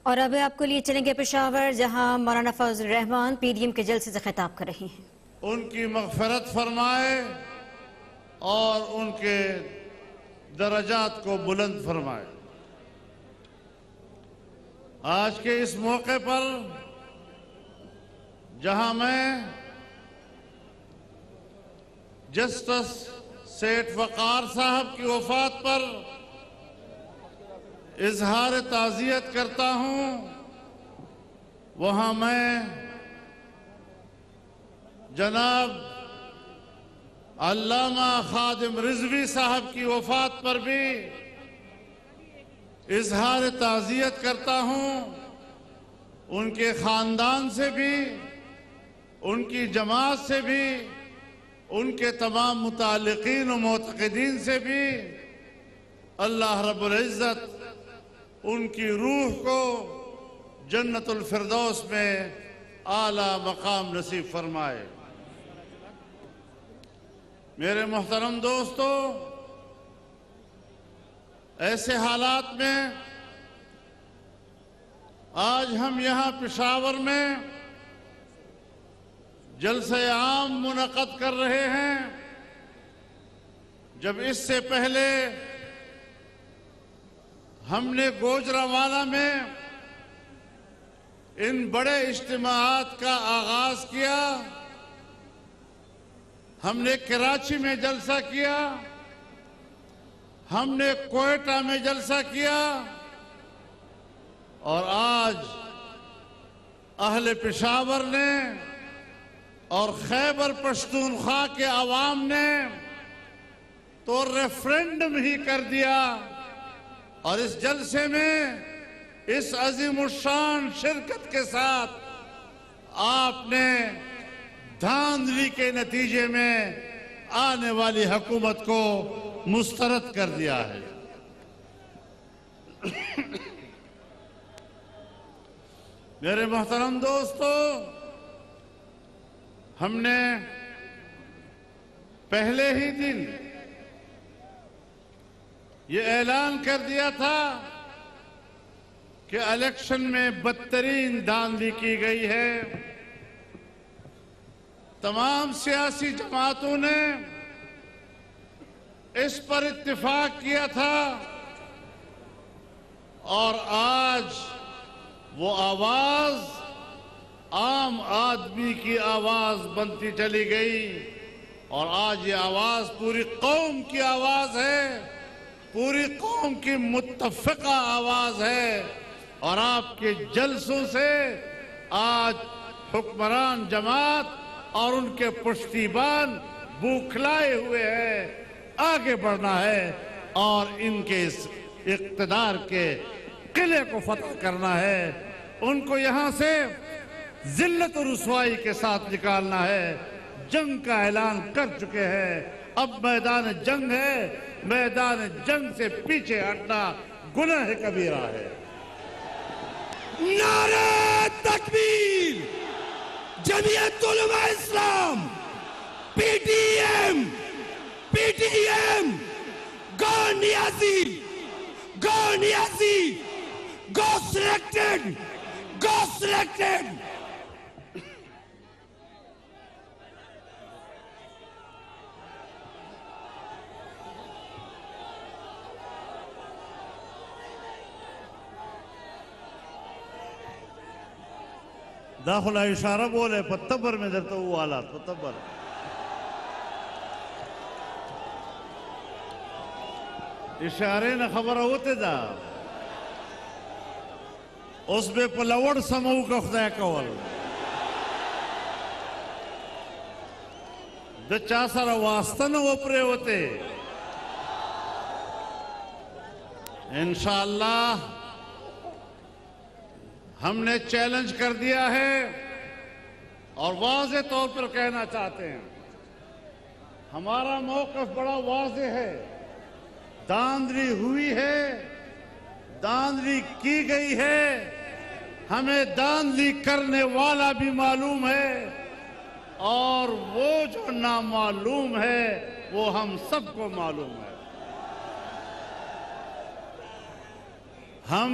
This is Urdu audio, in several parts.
اور اب آپ کو لیے چلیں گے پشاور، جہاں مولانا فضل الرحمان پی ڈی ایم کے جلسے سے خطاب کر رہے ہیں۔ ان کی مغفرت فرمائے اور ان کے درجات کو بلند فرمائے۔ آج کے اس موقع پر جہاں میں جسٹس سیٹھ وقار صاحب کی وفات پر اظہار تعزیت کرتا ہوں، وہاں میں جناب علامہ خادم رضوی صاحب کی وفات پر بھی اظہار تعزیت کرتا ہوں۔ ان کے خاندان سے بھی، ان کی جماعت سے بھی، ان کے تمام متعلقین و معتقدین سے بھی اللہ رب العزت ان کی روح کو جنت الفردوس میں اعلیٰ مقام نصیب فرمائے۔ میرے محترم دوستو، ایسے حالات میں آج ہم یہاں پشاور میں جلسہ عام منعقد کر رہے ہیں، جب اس سے پہلے ہم نے گوجرانوالہ میں ان بڑے اجتماعات کا آغاز کیا، ہم نے کراچی میں جلسہ کیا، ہم نے کوئٹہ میں جلسہ کیا، اور آج اہل پشاور نے اور خیبر پختونخوا کے عوام نے تو ریفرنڈم ہی کر دیا، اور اس جلسے میں اس عظیم الشان شرکت کے ساتھ آپ نے دھاندلی کے نتیجے میں آنے والی حکومت کو مسترد کر دیا ہے۔ میرے محترم دوستو، ہم نے پہلے ہی دن یہ اعلان کر دیا تھا کہ الیکشن میں بدترین دھاندلی کی گئی ہے۔ تمام سیاسی جماعتوں نے اس پر اتفاق کیا تھا، اور آج وہ آواز عام آدمی کی آواز بنتی چلی گئی، اور آج یہ آواز پوری قوم کی آواز ہے، پوری قوم کی متفقہ آواز ہے، اور آپ کے جلسوں سے آج حکمران جماعت اور ان کے پشتیبان بوکھلائے ہوئے ہیں۔ آگے بڑھنا ہے اور ان کے اس اقتدار کے قلعے کو فتح کرنا ہے، ان کو یہاں سے ذلت و رسوائی کے ساتھ نکالنا ہے۔ جنگ کا اعلان کر چکے ہیں، اب میدان جنگ ہے، میدان جنگ سے پیچھے ہٹنا گناہ کبیرہ ہے۔ نعرہ تکبیر! جمعیت Ulema Islam, P T M, گو نیازی، گو نیازی، گو سلیکٹڈ، گو سلیکٹڈ۔ داخلہ اشارہ بولے پتبر میں درتا وہ حالات پتبر اشارے نہ خبر ہوتے دا اس بے پلوڑ سمو کا خدا کول دا چاسر واسطن اوپرے ہوتے۔ انشاءاللہ ہم نے چیلنج کر دیا ہے، اور واضح طور پر کہنا چاہتے ہیں، ہمارا موقف بڑا واضح ہے۔ دھاندلی ہوئی ہے، دھاندلی کی گئی ہے، ہمیں دھاندلی کرنے والا بھی معلوم ہے، اور وہ جو نامعلوم ہے وہ ہم سب کو معلوم ہے۔ ہم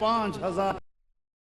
5,000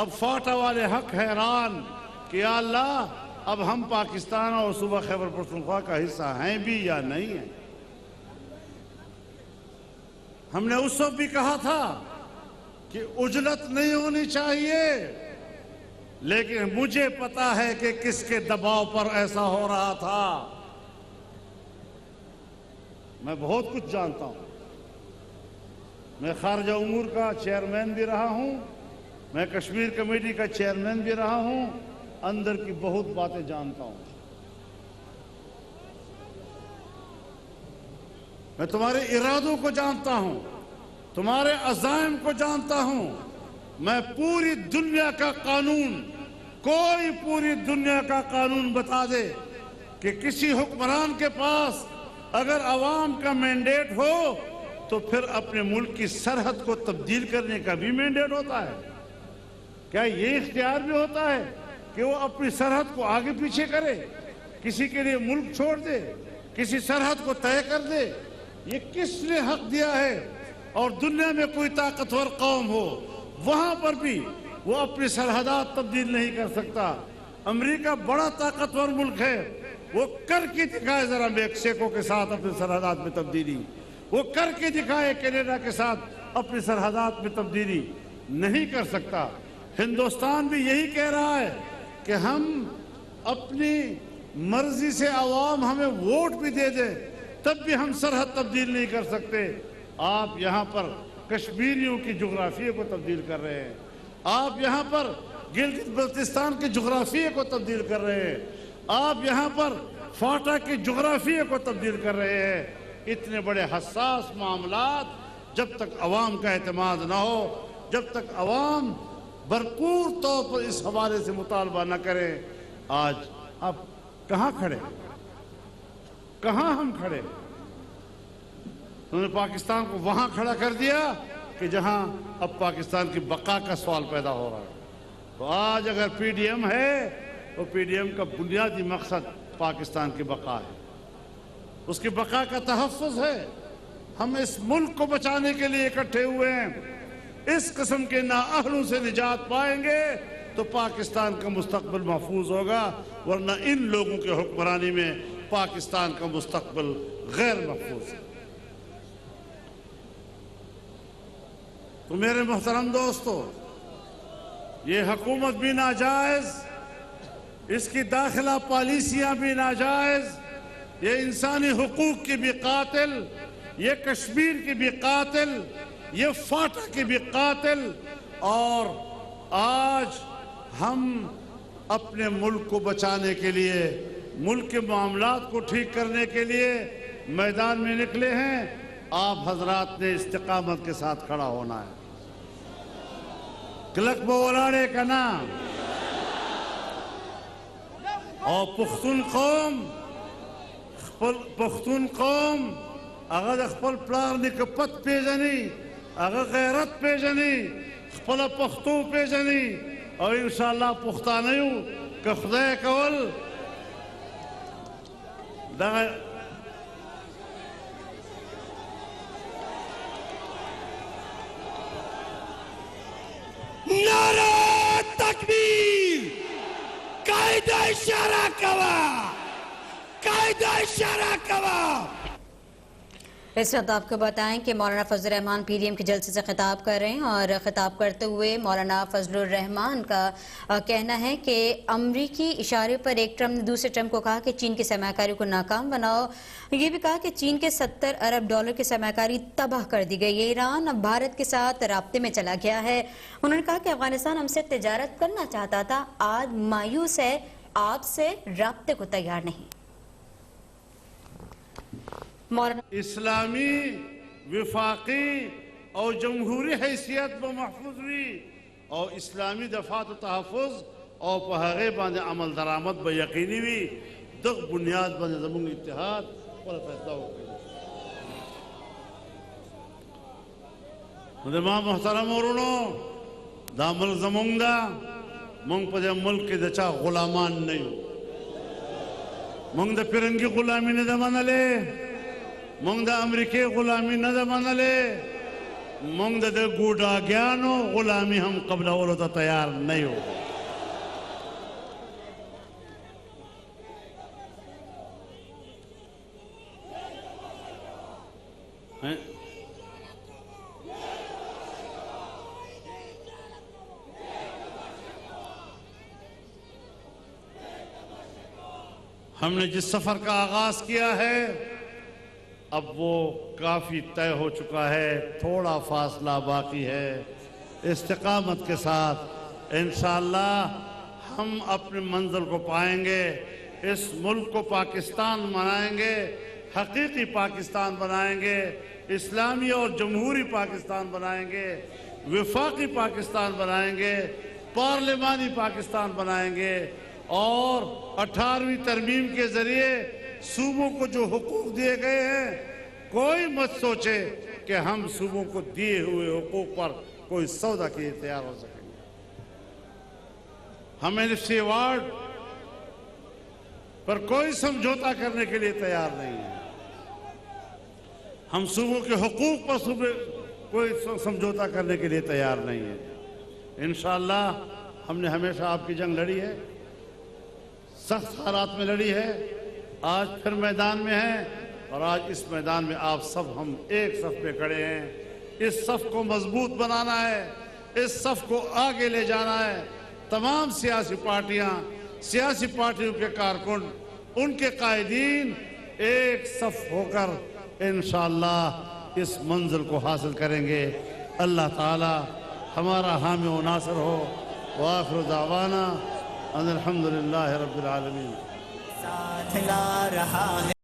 اب فاٹا والے حق حیران کہ یا اللہ اب ہم پاکستان اور صوبہ خیبر پختونخوا کا حصہ ہیں بھی یا نہیں ہیں. ہم نے اس وقت بھی کہا تھا کہ عجلت نہیں ہونی چاہیے، لیکن مجھے پتا ہے کہ کس کے دباؤ پر ایسا ہو رہا تھا. میں بہت کچھ جانتا ہوں. میں خارجہ امور کا چیئرمین بھی رہا ہوں، میں کشمیر کمیٹی کا چیئرمین بھی رہا ہوں، اندر کی بہت باتیں جانتا ہوں. میں تمہارے ارادوں کو جانتا ہوں، تمہارے عزائم کو جانتا ہوں. میں پوری دنیا کا قانون، کوئی پوری دنیا کا قانون بتا دے کہ کسی حکمران کے پاس اگر عوام کا مینڈیٹ ہو تو پھر اپنے ملک کی سرحد کو تبدیل کرنے کا بھی مینڈیٹ ہوتا ہے. کیا یہ اختیار بھی ہوتا ہے کہ وہ اپنی سرحد کو آگے پیچھے کرے، کسی کے لیے ملک چھوڑ دے، کسی سرحد کو طے کر دے؟ یہ کس نے حق دیا ہے؟ اور دنیا میں کوئی طاقتور قوم ہو وہاں پر بھی وہ اپنی سرحدات تبدیل نہیں کر سکتا. امریکہ بڑا طاقتور ملک ہے، وہ کر کے دکھائے ذرا میکسیکو کے ساتھ اپنی سرحدات میں تبدیلی، وہ کر کے دکھائے کینیڈا کے ساتھ اپنی سرحدات میں تبدیلی. نہیں کر سکتا. ہندوستان بھی یہی کہہ رہا ہے کہ ہم اپنی مرضی سے عوام ہمیں ووٹ بھی دے دیں تب بھی ہم سرحد تبدیل نہیں کر سکتے. آپ یہاں پر کشمیریوں کی جغرافیے کو تبدیل کر رہے ہیں، آپ یہاں پر گلگت بلتستان کے جغرافیے کو تبدیل کر رہے ہیں، آپ یہاں پر فاٹا کے جغرافیے کو تبدیل کر رہے ہیں. اتنے بڑے حساس معاملات جب تک عوام کا اعتماد نہ ہو، جب تک عوام بھرپور طور پر اس حوالے سے مطالبہ نہ کرے. آج اب کہاں کھڑے، کہاں ہم کھڑے؟ انہوں نے پاکستان کو وہاں کھڑا کر دیا کہ جہاں اب پاکستان کی بقا کا سوال پیدا ہو رہا ہے. تو آج اگر پی ڈی ایم ہے تو پی ڈی ایم کا بنیادی مقصد پاکستان کی بقا ہے، اس کی بقا کا تحفظ ہے. ہم اس ملک کو بچانے کے لیے اکٹھے ہوئے ہیں. اس قسم کے نااہلوں سے نجات پائیں گے تو پاکستان کا مستقبل محفوظ ہوگا، ورنہ ان لوگوں کے حکمرانی میں پاکستان کا مستقبل غیر محفوظ ہے. تو میرے محترم دوستو، یہ حکومت بھی ناجائز، اس کی داخلہ پالیسیاں بھی ناجائز، یہ انسانی حقوق کی بھی قاتل، یہ کشمیر کی بھی قاتل، یہ فاٹا کی بھی قاتل. اور آج ہم اپنے ملک کو بچانے کے لیے، ملک کے معاملات کو ٹھیک کرنے کے لیے میدان میں نکلے ہیں. آپ حضرات نے استقامت کے ساتھ کھڑا ہونا ہے. کلک بولاڑے کا نام اور پختون قوم اگر خپل پلار نکپت پیژني، اگر غیرت پیژني، خپل پختو پیژني، او انشاءاللہ پختانه یو که خدای کول دا نعرہ تکبیر! قائد اشارہ کوا، قائد اشارہ کوا. اس وقت آپ کو بتائیں کہ مولانا فضل الرحمان پی ڈی ایم کے جلسے سے خطاب کر رہے ہیں، اور خطاب کرتے ہوئے مولانا فضل الرحمان کا کہنا ہے کہ امریکی اشارے پر ایک ٹرمپ نے دوسرے ٹرمپ کو کہا کہ چین کی سرمایہ کاری کو ناکام بناؤ. یہ بھی کہا کہ چین کے 70 ارب ڈالر کی سرمایہ کاری تباہ کر دی گئی ہے. ایران اب بھارت کے ساتھ رابطے میں چلا گیا ہے. انہوں نے کہا کہ افغانستان ہم سے تجارت کرنا چاہتا تھا، آج مایوس ہے، آپ سے رابطے کو تیار نہیں. اسلامی وفاقی اور جمہوری حیثیت میں محفوظ ہوئی اور اسلامی دفاعت و تحفظ اور پہاگے باندھے عمل درآمد بے یقینی ہوئی. دغ بنیاد باندھے زمون اتحاد اور فیصلہ ہو گئی. ماں محترم ورونو، دا ملک زمون دا، مونگ پا دے ملک کے دچا غلامان نہیں ہو. مونگ دا پرنگی غلامی نے دا منلے، مونگ دا امریکی غلامی نہ دا منلے، منگد گوڑا گیانو غلامی ہم قبل اولو تا تیار نہیں ہو ہم نے جس سفر کا آغاز کیا ہے اب وہ کافی طے ہو چکا ہے، تھوڑا فاصلہ باقی ہے۔ استقامت کے ساتھ انشاءاللہ ہم اپنے منزل کو پائیں گے، اس ملک کو پاکستان بنائیں گے، حقیقی پاکستان بنائیں گے، اسلامی اور جمہوری پاکستان بنائیں گے، وفاقی پاکستان بنائیں گے، پارلیمانی پاکستان بنائیں گے، اور 18ویں ترمیم کے ذریعے صوبوں کو جو حقوق دیے گئے ہیں کوئی مت سوچے کہ ہم صوبوں کو دیے ہوئے حقوق پر کوئی سودا کے لیے تیار ہو سکیں گے۔ ہم NFC ایوارڈ پر کوئی سمجھوتا کرنے کے لیے تیار نہیں ہے۔ ہم صوبوں کے حقوق پر کوئی سمجھوتا کرنے کے لیے تیار نہیں ہے۔ انشاءاللہ ہم نے ہمیشہ آپ کی جنگ لڑی ہے، سخت حالات میں لڑی ہے، آج پھر میدان میں ہیں، اور آج اس میدان میں آپ سب ہم ایک صف پہ کھڑے ہیں۔ اس صف کو مضبوط بنانا ہے، اس صف کو آگے لے جانا ہے۔ تمام سیاسی پارٹیاں، سیاسی پارٹیوں کے کارکن، ان کے قائدین ایک صف ہو کر انشاءاللہ اس منزل کو حاصل کریں گے۔ اللہ تعالی ہمارا حامی و ناصر ہو۔ وآخر دعوانا ان الحمدللہ رب العالمین۔ ساتھ لا رہا ہے